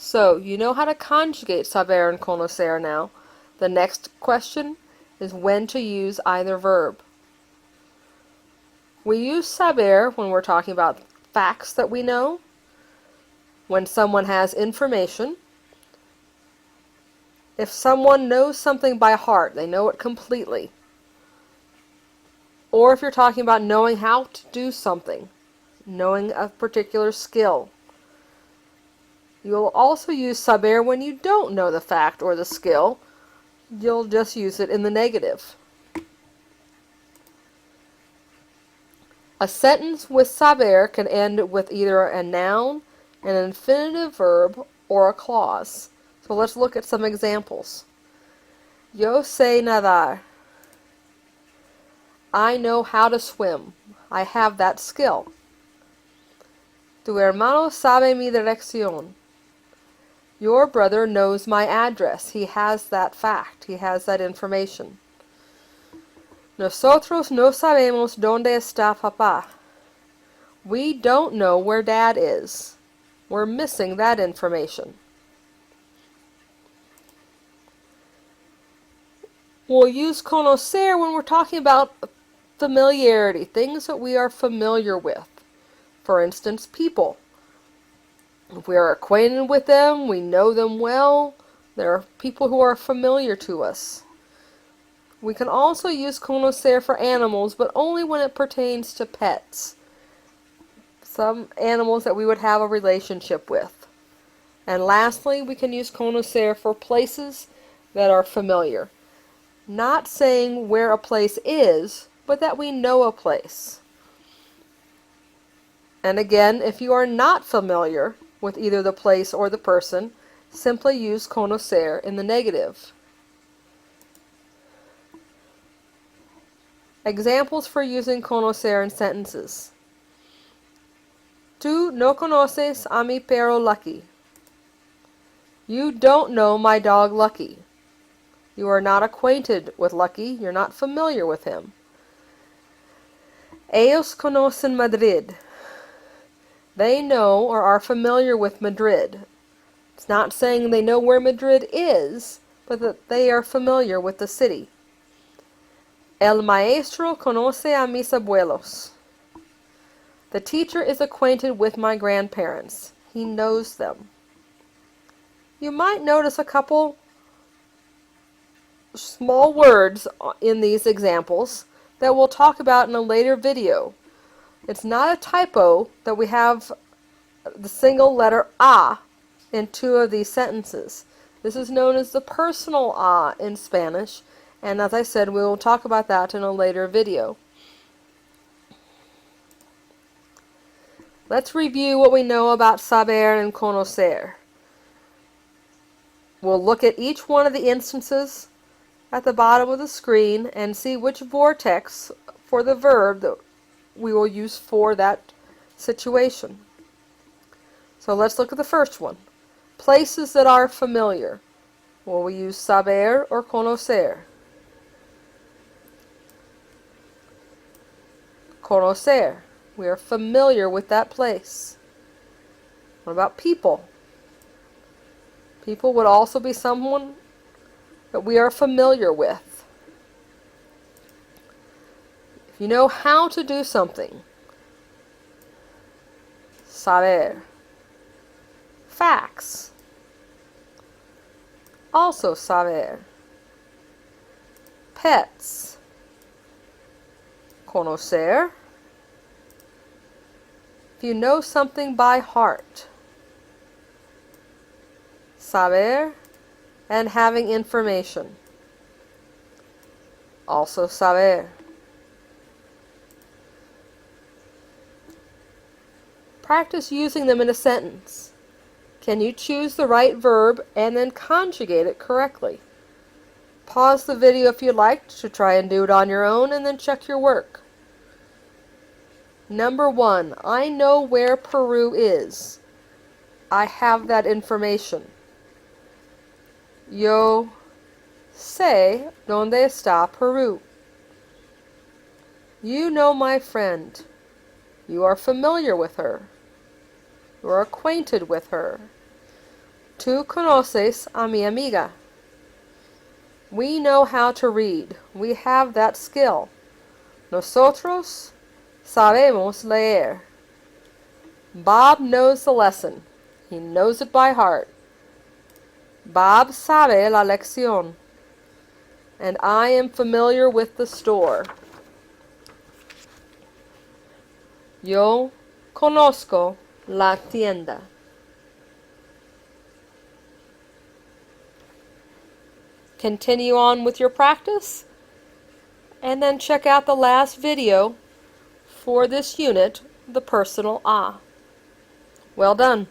So, you know how to conjugate saber and conocer now. The next question is when to use either verb. We use saber when we're talking about facts that we know, when someone has information. If someone knows something by heart, they know it completely. Or if you're talking about knowing how to do something, knowing a particular skill. You will also use saber when you don't know the fact or the skill. You'll just use it in the negative. A sentence with saber can end with either a noun, an infinitive verb, or a clause. So let's look at some examples. Yo sé nadar. I know how to swim. I have that skill. Tu hermano sabe mi dirección. Your brother knows my address. He has that fact. He has that information. Nosotros no sabemos dónde está papá. We don't know where Dad is. We're missing that information. We'll use conocer when we're talking about familiarity, things that we are familiar with. For instance, people. If we are acquainted with them, we know them well, there are people who are familiar to us. We can also use conocer for animals, but only when it pertains to pets. Some animals that we would have a relationship with. And lastly, we can use conocer for places that are familiar. Not saying where a place is, but that we know a place. And again, if you are not familiar with either the place or the person, simply use conocer in the negative. Examples for using conocer in sentences. Tú no conoces a mi perro Lucky. You don't know my dog Lucky. You are not acquainted with Lucky. You're not familiar with him. Ellos conocen Madrid. They know or are familiar with Madrid. It's not saying they know where Madrid is, but that they are familiar with the city. El maestro conoce a mis abuelos. The teacher is acquainted with my grandparents. He knows them. You might notice a couple small words in these examples that we'll talk about in a later video. It's not a typo that we have the single letter a in two of these sentences. This is known as the personal a in Spanish, and as I said, we will talk about that in a later video. Let's review what we know about saber and conocer. We'll look at each one of the instances at the bottom of the screen and see which vortex for the verb that we will use for that situation. So let's look at the first one. Places that are familiar. Will we use saber or conocer? Conocer. We are familiar with that place. What about people? People would also be someone that we are familiar with. If you know how to do something, saber. Facts, also saber. Pets, conocer. If you know something by heart, saber. And having information, also saber. Practice using them in a sentence. Can you choose the right verb and then conjugate it correctly? Pause the video if you'd like to try and do it on your own, and then check your work. Number 1, I know where Peru is. I have that information. Yo sé dónde está Peru. You know my friend. You are familiar with her. You are acquainted with her. Tú conoces a mi amiga. We know how to read. We have that skill. Nosotros sabemos leer. Bob knows the lesson. He knows it by heart. Bob sabe la lección. And I am familiar with the store. Yo conozco la tienda. Continue on with your practice, and then check out the last video for this unit, the personal ah. Well done.